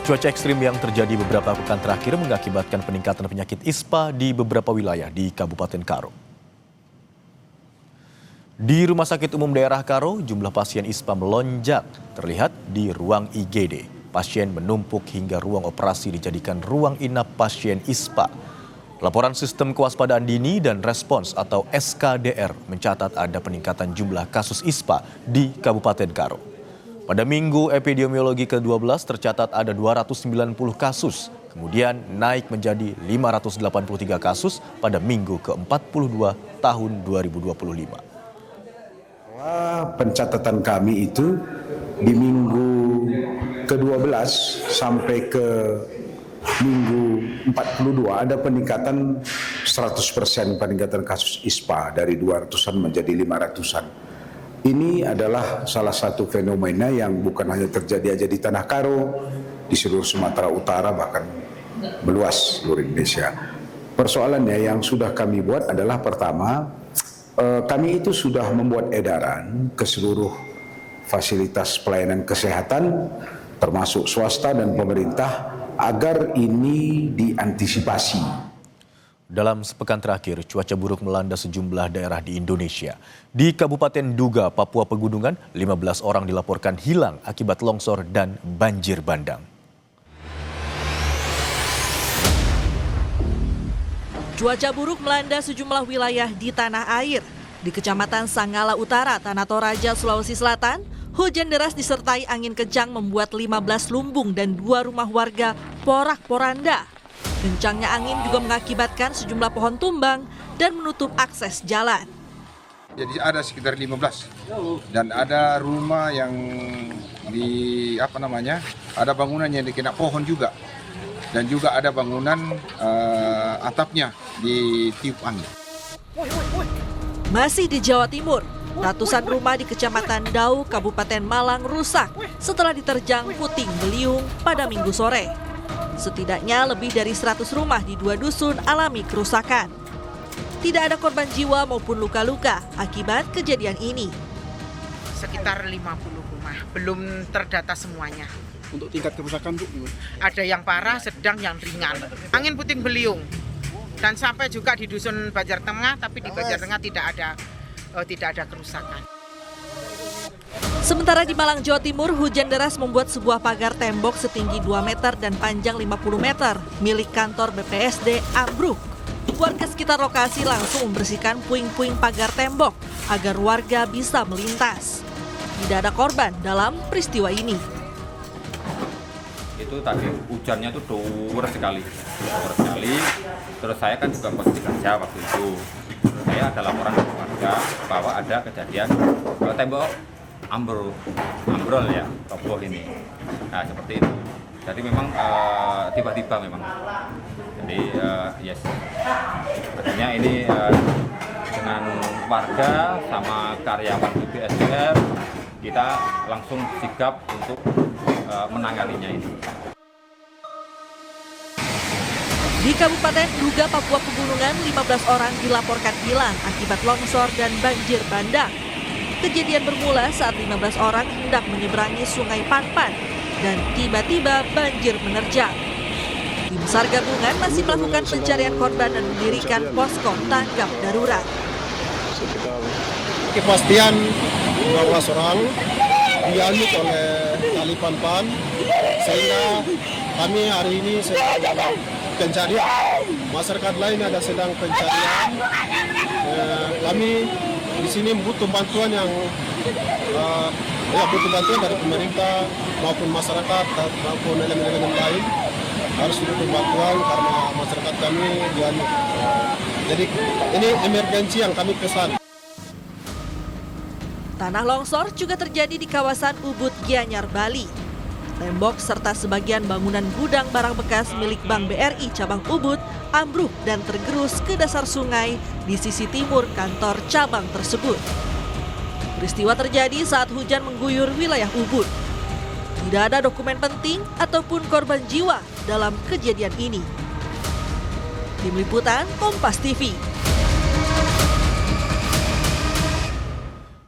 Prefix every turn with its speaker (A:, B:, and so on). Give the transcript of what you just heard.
A: Cuaca ekstrim yang terjadi beberapa pekan terakhir mengakibatkan peningkatan penyakit ISPA di beberapa wilayah di Kabupaten Karo. Di Rumah Sakit Umum Daerah Karo, jumlah pasien ISPA melonjak. Terlihat di ruang IGD, pasien menumpuk hingga ruang operasi dijadikan ruang inap pasien ISPA. Laporan Sistem Kewaspadaan Dini dan Respons atau SKDR mencatat ada peningkatan jumlah kasus ISPA di Kabupaten Karo. Pada minggu epidemiologi ke-12 tercatat ada 290 kasus, kemudian naik menjadi 583 kasus pada minggu ke-42 tahun 2025.
B: Pencatatan kami itu di minggu ke-12 sampai ke minggu 42 ada peningkatan 100% peningkatan kasus ISPA dari 200-an menjadi 500-an. Ini adalah salah satu fenomena yang bukan hanya terjadi aja di Tanah Karo, di seluruh Sumatera Utara bahkan meluas seluruh Indonesia. Persoalannya yang sudah kami buat adalah pertama, kami itu sudah membuat edaran ke seluruh fasilitas pelayanan kesehatan termasuk swasta dan pemerintah agar ini diantisipasi.
A: Dalam sepekan terakhir, cuaca buruk melanda sejumlah daerah di Indonesia. Di Kabupaten Duga, Papua Pegunungan, 15 orang dilaporkan hilang akibat longsor dan banjir bandang.
C: Cuaca buruk melanda sejumlah wilayah di tanah air. Di Kecamatan Sanggala Utara, Tanah Toraja, Sulawesi Selatan, hujan deras disertai angin kencang membuat 15 lumbung dan 2 rumah warga porak-poranda. Kencangnya angin juga mengakibatkan sejumlah pohon tumbang dan menutup akses jalan.
D: Jadi ada sekitar 15 dan ada rumah yang ada bangunan yang dikena pohon juga. Dan juga ada bangunan atapnya ditiup angin.
C: Masih di Jawa Timur, ratusan rumah di Kecamatan Dau, Kabupaten Malang rusak setelah diterjang puting beliung pada Minggu sore. Setidaknya lebih dari 100 rumah di 2 dusun alami kerusakan. Tidak ada korban jiwa maupun luka-luka akibat kejadian ini.
E: Sekitar 50 rumah, belum terdata semuanya.
F: Untuk tingkat kerusakan, Bu?
E: Ada yang parah, sedang, yang ringan. Angin puting beliung. Dan sampai juga di dusun Banjar Tengah, tapi di Banjar Tengah tidak ada kerusakan.
C: Sementara di Malang, Jawa Timur, hujan deras membuat sebuah pagar tembok setinggi 2 meter dan panjang 50 meter milik kantor BPSD ambruk. Warga sekitar lokasi langsung membersihkan puing-puing pagar tembok agar warga bisa melintas. Tidak ada korban dalam peristiwa ini.
G: Itu tadi hujannya tuh deras sekali. Terus saya kan juga posisi kerja waktu itu. Saya ada laporan ke warga bahwa ada kejadian tembok ambrol ya, roboh ini. Nah seperti itu. Jadi memang tiba-tiba memang. Jadi yes. Artinya ini dengan warga sama karyawan BPSDR kita langsung sigap untuk menanganinya ini.
C: Di Kabupaten Duga, Papua Pegunungan, 15 orang dilaporkan hilang akibat longsor dan banjir bandang. Kejadian bermula saat 15 orang hendak menyeberangi Sungai Panpan dan tiba-tiba banjir menerjang. Tim SAR gabungan masih melakukan pencarian korban dan mendirikan posko tanggap darurat.
F: Kepastian 12 orang dianyut oleh tali Panpan, sehingga kami hari ini sedang pencarian. Masyarakat lain ada sedang pencarian. Kami di sini butuh bantuan butuh bantuan dari pemerintah maupun masyarakat maupun elemen-elemen lain, harus butuh bantuan karena masyarakat kami dianyut. Jadi ini emergensi yang kami pesan.
C: Tanah longsor juga terjadi di kawasan Ubud, Gianyar, Bali. Tembok serta sebagian bangunan gudang barang bekas milik Bank BRI cabang Ubud ambruk dan tergerus ke dasar sungai di sisi timur kantor cabang tersebut. Peristiwa terjadi saat hujan mengguyur wilayah Ubud. Tidak ada dokumen penting ataupun korban jiwa dalam kejadian ini. Tim Liputan Kompas TV.